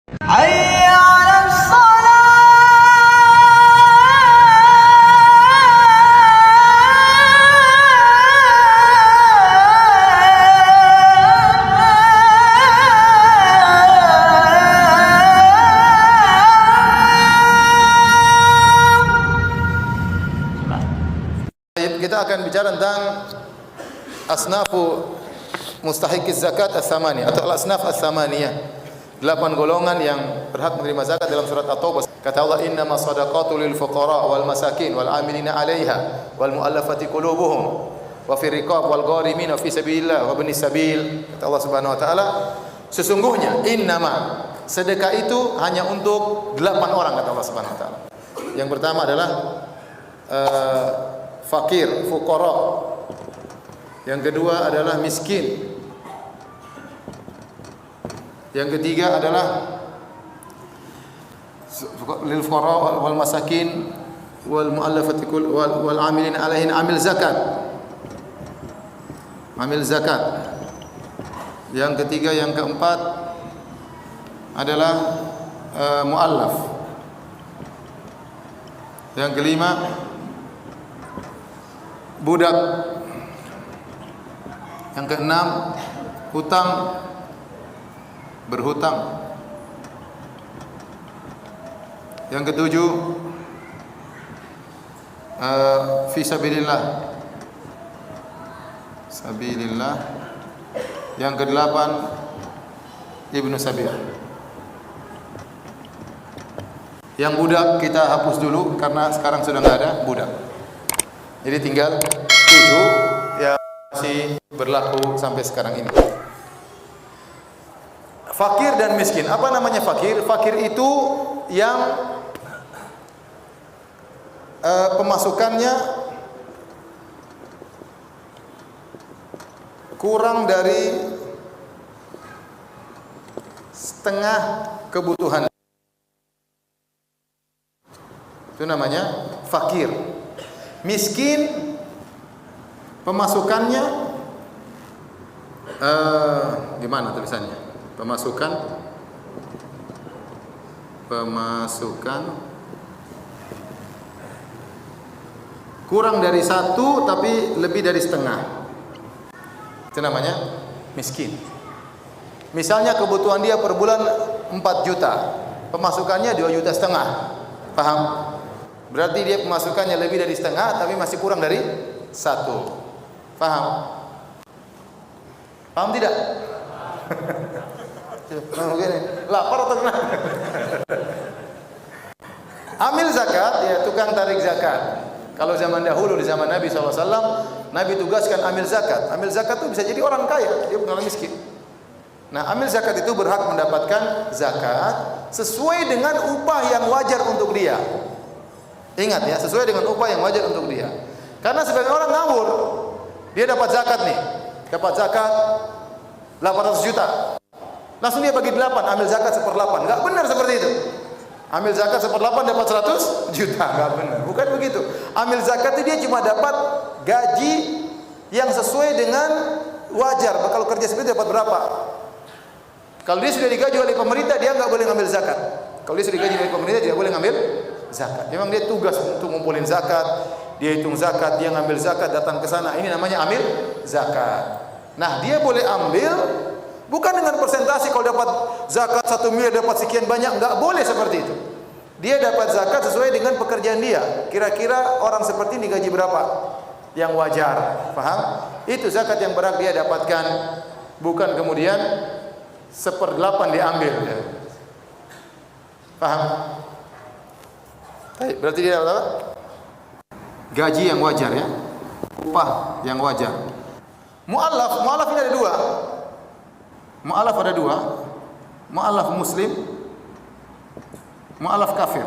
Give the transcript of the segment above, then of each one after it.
حي على Kita akan bicara tentang asnafu mustahiqiz zakat as-samaniyah atau al-asnaf as-samaniyah. 8 golongan yang berhak menerima zakat dalam surat At-Taubah. Kata Allah, innamas shadaqatu lil fuqara wal masakin wal 'amilina 'alaiha wal mu'allafati qulubuhum wa fir riqab wal gharimin wa fi sabilillah wa ibnis sabil. Kata Allah Subhanahu wa taala, sesungguhnya innama, sedekah itu hanya untuk 8 orang, kata Allah Subhanahu wa taala. Yang pertama adalah fakir, fuqara. Yang kedua adalah miskin. Yang ketiga adalah lil fuqara wal masakin wal muallafati wal amilin alaihin, amil zakat. Amil zakat. Yang ketiga, yang keempat adalah muallaf. Yang kelima budak. Yang keenam hutang, berhutang. Yang ketujuh fi sabilillah, sabilillah. Yang kedelapan ibnu sabil. Yang budak kita hapus dulu karena sekarang sudah nggak ada budak. Jadi tinggal 7 yang masih berlaku sampai sekarang ini. Fakir dan miskin. Apa namanya fakir? Fakir itu yang pemasukannya kurang dari setengah kebutuhan. Itu namanya fakir. Miskin pemasukannya gimana tulisannya? Pemasukan kurang dari 1 tapi lebih dari setengah. Itu namanya miskin. Misalnya kebutuhan dia per bulan 4 juta, pemasukannya 2,5 juta. Paham? Berarti dia pemasukannya lebih dari setengah tapi masih kurang dari 1. Paham? Paham tidak? Lapar atau gimana? Amil zakat, ya tukang tarik zakat. Kalau zaman dahulu, di zaman Nabi SAW, Nabi tugaskan amil zakat. Amil zakat itu bisa jadi orang kaya, dia bukan orang miskin. Nah, amil zakat itu berhak mendapatkan zakat sesuai dengan upah yang wajar untuk dia. Ingat ya, sesuai dengan upah yang wajar untuk dia. Karena sebagian orang ngawur, dia dapat zakat nih, dapat zakat 800 juta. Langsung dia bagi 8, ambil zakat 1/8. Enggak benar seperti itu. Ambil zakat 1/8 dapat 100 juta, enggak benar. Bukan begitu. Ambil zakat itu dia cuma dapat gaji yang sesuai dengan wajar. Kalau kerja seperti itu dapat berapa? Kalau dia sudah digaji oleh pemerintah, dia enggak boleh ngambil zakat. Kalau dia sudah digaji oleh pemerintah, dia boleh ngambil zakat. Memang dia tugas untuk ngumpulin zakat, dia hitung zakat, dia ngambil zakat, datang ke sana. Ini namanya amil zakat. Nah, dia boleh ambil bukan dengan persentase. Kalau dapat zakat 1 miliar dapat sekian banyak, enggak boleh seperti itu. Dia dapat zakat sesuai dengan pekerjaan dia. Kira-kira orang seperti ini gaji berapa yang wajar? Paham? Itu zakat yang berhak dia dapatkan, bukan kemudian 1/8 diambil ya. Paham? Baik, berarti dia dapat apa? Gaji yang wajar ya. Upah yang wajar. Mu'allaf ini ada 2. Mu'allaf ada 2. Mu'allaf muslim, mu'allaf kafir.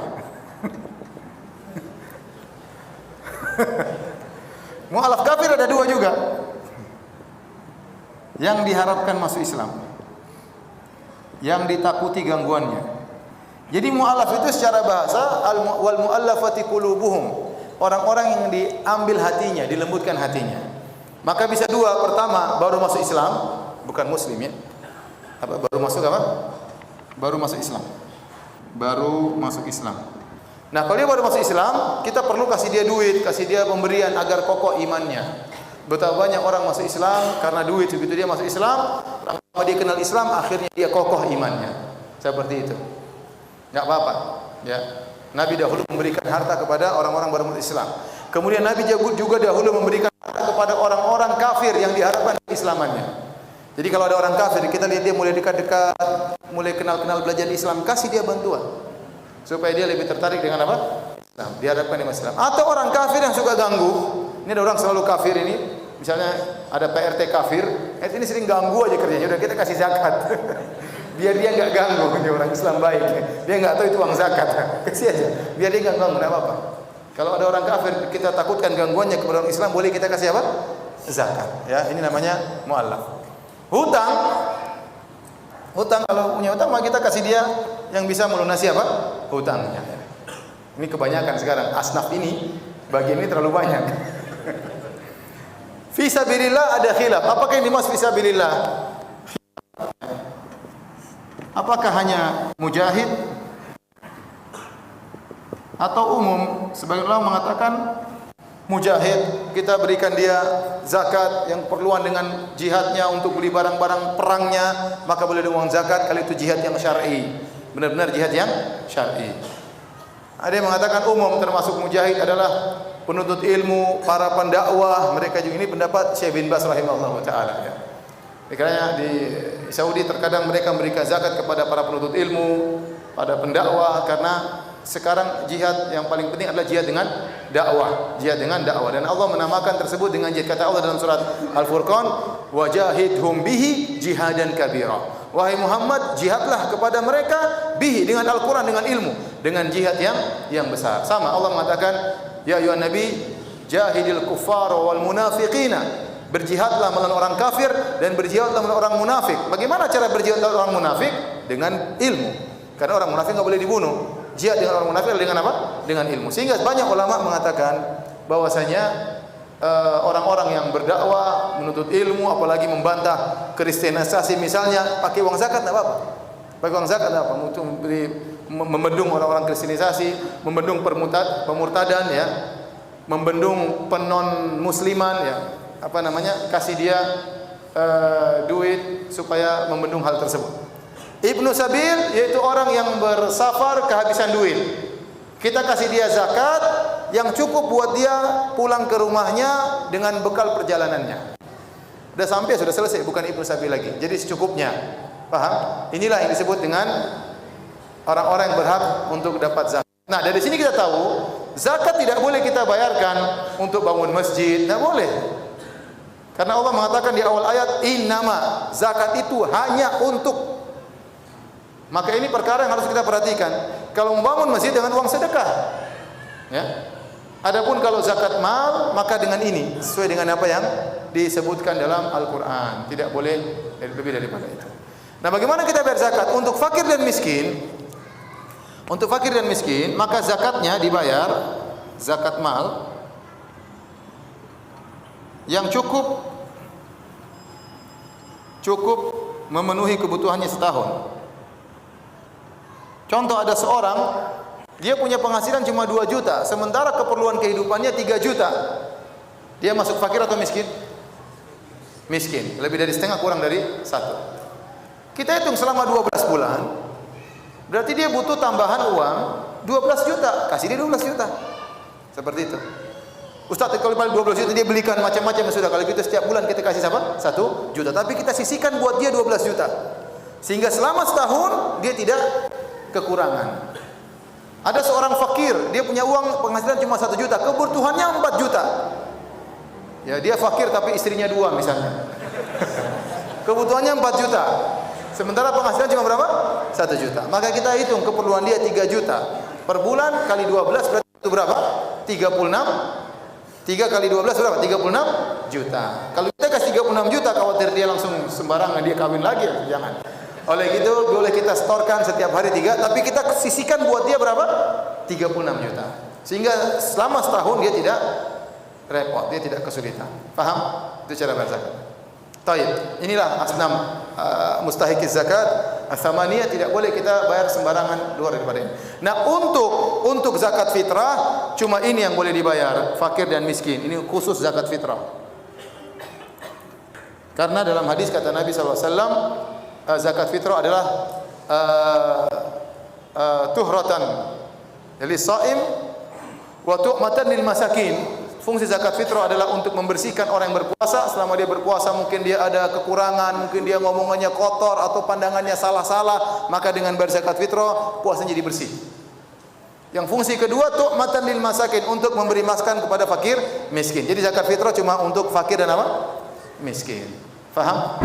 Mu'allaf kafir ada 2 juga. Yang diharapkan masuk Islam, yang ditakuti gangguannya. Jadi mu'allaf itu secara bahasa wal mu'allafati qulubuhum, orang-orang yang diambil hatinya, dilembutkan hatinya. Maka bisa 2, pertama baru masuk Islam, bukan muslim ya. Apa baru masuk apa? baru masuk Islam. Baru masuk Islam. Nah, kalau dia baru masuk Islam, kita perlu kasih dia duit, kasih dia pemberian agar kokoh imannya. Betapa banyak orang masuk Islam karena duit. Begitu dia masuk Islam, lama dia kenal Islam, akhirnya dia kokoh imannya. Seperti itu. Enggak apa-apa, ya. Nabi dahulu memberikan harta kepada orang-orang baru masuk Islam. Kemudian Nabi juga dahulu memberikan harta kepada orang-orang kafir yang diharapkan islamannya. Jadi kalau ada orang kafir, kita lihat dia mulai dekat-dekat, mulai kenal-kenal belajar Islam, kasih dia bantuan supaya dia lebih tertarik dengan apa? Islam. Diharapkan dia masuk Islam. Atau orang kafir yang suka ganggu. Ini ada orang selalu kafir ini. Misalnya ada PRT kafir, ini sering ganggu aja kerjanya. Udah kita kasih zakat. Biar dia enggak ganggu, dia orang Islam baik. Dia enggak tahu itu uang zakat. Kasih aja. Biar dia enggak ganggu, enggak apa-apa. Kalau ada orang kafir kita takutkan gangguannya kepada orang Islam, boleh kita kasih apa? Zakat. Ya, ini namanya mu'allaf. Hutang kalau punya hutang maka kita kasih dia yang bisa melunasi apa? Hutangnya. Ini kebanyakan sekarang asnaf ini, bagian ini terlalu banyak. Fi sabilillah ada khilaf. Apakah yang dimaksud fi sabilillah? Apakah hanya mujahid atau umum? Sebagian ulama mengatakan mujahid, kita berikan dia zakat yang perluan dengan jihadnya untuk beli barang-barang perangnya, maka boleh ada uang zakat kalau itu jihad yang syar'i. Benar-benar jihad yang syar'i. Ada yang mengatakan umum, termasuk mujahid adalah penuntut ilmu, para pendakwah, mereka juga. Ini pendapat Syekh bin Baz rahimahullah taala, ya. Karena di Saudi terkadang mereka memberikan zakat kepada para penuntut ilmu, pada pendakwah, karena sekarang jihad yang paling penting adalah jihad dengan dakwah, jihad dengan dakwah. Dan Allah menamakan tersebut dengan jihad. Kata Allah dalam surat Al-Furqan, wajahidhum bihi jihadan kabira. Wahai Muhammad, jihadlah kepada mereka bihi, dengan Al-Quran, dengan ilmu, dengan jihad yang besar. Sama Allah mengatakan, ya ayuhan nabi jahidil kuffar wal munafiqina. Berjihadlah melawan orang kafir dan berjihadlah melawan orang munafik. Bagaimana cara berjihad melawan orang munafik? Dengan ilmu. Karena orang munafik enggak boleh dibunuh. Jihad dengan orang munafik dengan apa? Dengan ilmu. Sehingga banyak ulama mengatakan bahwasanya orang-orang yang berdakwah, menuntut ilmu, apalagi membantah kristenisasi misalnya, pakai uang zakat enggak apa-apa. Pakai uang zakat enggak apa-apa untuk membendung orang-orang kristenisasi, membendung pemurtadan, ya. Membendung penon musliman, ya. Apa namanya? Kasih dia duit supaya membendung hal tersebut. Ibnu Sabil yaitu orang yang bersafar kehabisan duit. Kita kasih dia zakat yang cukup buat dia pulang ke rumahnya dengan bekal perjalanannya. Sudah sampai, sudah selesai, bukan Ibnu Sabil lagi. Jadi secukupnya. Paham? Inilah yang disebut dengan orang-orang yang berhak untuk dapat zakat. Nah, dari sini kita tahu zakat tidak boleh kita bayarkan untuk bangun masjid, tidak boleh. Karena Allah mengatakan di awal ayat, innama, zakat itu hanya untuk. Maka ini perkara yang harus kita perhatikan. Kalau membangun masjid dengan uang sedekah, ya. Adapun kalau zakat mal, maka dengan ini sesuai dengan apa yang disebutkan dalam Al-Quran. Tidak boleh lebih daripada itu. Nah, bagaimana kita bayar zakat? Untuk fakir dan miskin, maka zakatnya dibayar zakat mal yang cukup memenuhi kebutuhannya setahun. Contoh, ada seorang dia punya penghasilan cuma 2 juta, sementara keperluan kehidupannya 3 juta. Dia masuk fakir atau miskin? Miskin. Lebih dari setengah, kurang dari 1. Kita hitung selama 12 bulan, berarti dia butuh tambahan uang 12 juta. Kasih dia 12 juta. Seperti itu. Ustaz, kalau 12 juta dia belikan macam-macam, sudah. Kalau kita setiap bulan kita kasih apa? 1 juta. Tapi kita sisihkan buat dia 12 juta. Sehingga selama setahun dia tidak kekurangan. Ada seorang fakir, dia punya uang penghasilan cuma 1 juta, kebutuhannya 4 juta. Ya, dia fakir tapi istrinya 2 misalnya. Kebutuhannya 4 juta. Sementara penghasilan cuma berapa? 1 juta. Maka kita hitung keperluan dia 3 juta. Per bulan kali 12 berarti itu berapa? 36. 3 kali 12 berapa? 36 juta. Kalau kita kasih 36 juta, khawatir dia langsung sembarangan dia kawin lagi, jangan. Oleh gitu boleh kita setorkan setiap hari 3, tapi kita sisihkan buat dia berapa? 36 juta. Sehingga selama setahun dia tidak repot, dia tidak kesulitan. Paham? Itu cara berzakat. Taib. Inilah asnam mustahiqiz zakat. Tsamaniyah tidak boleh kita bayar sembarangan luar daripada ini. Nah, untuk zakat fitrah cuma ini yang boleh dibayar, fakir dan miskin. Ini khusus zakat fitrah. Karena dalam hadis kata Nabi sallallahu alaihi wasallam, zakat fitrah adalah tuhratan lil shaim wa tu'matan lil masakin. Fungsi zakat fitrah adalah untuk membersihkan orang yang berpuasa. Selama dia berpuasa mungkin dia ada kekurangan, mungkin dia ngomongannya kotor atau pandangannya salah-salah, maka dengan bayar zakat fitrah puasanya jadi bersih. Yang fungsi kedua tu'matan lil masakin, untuk memberi makan kepada fakir miskin. Jadi zakat fitrah cuma untuk fakir dan apa? Miskin. Faham?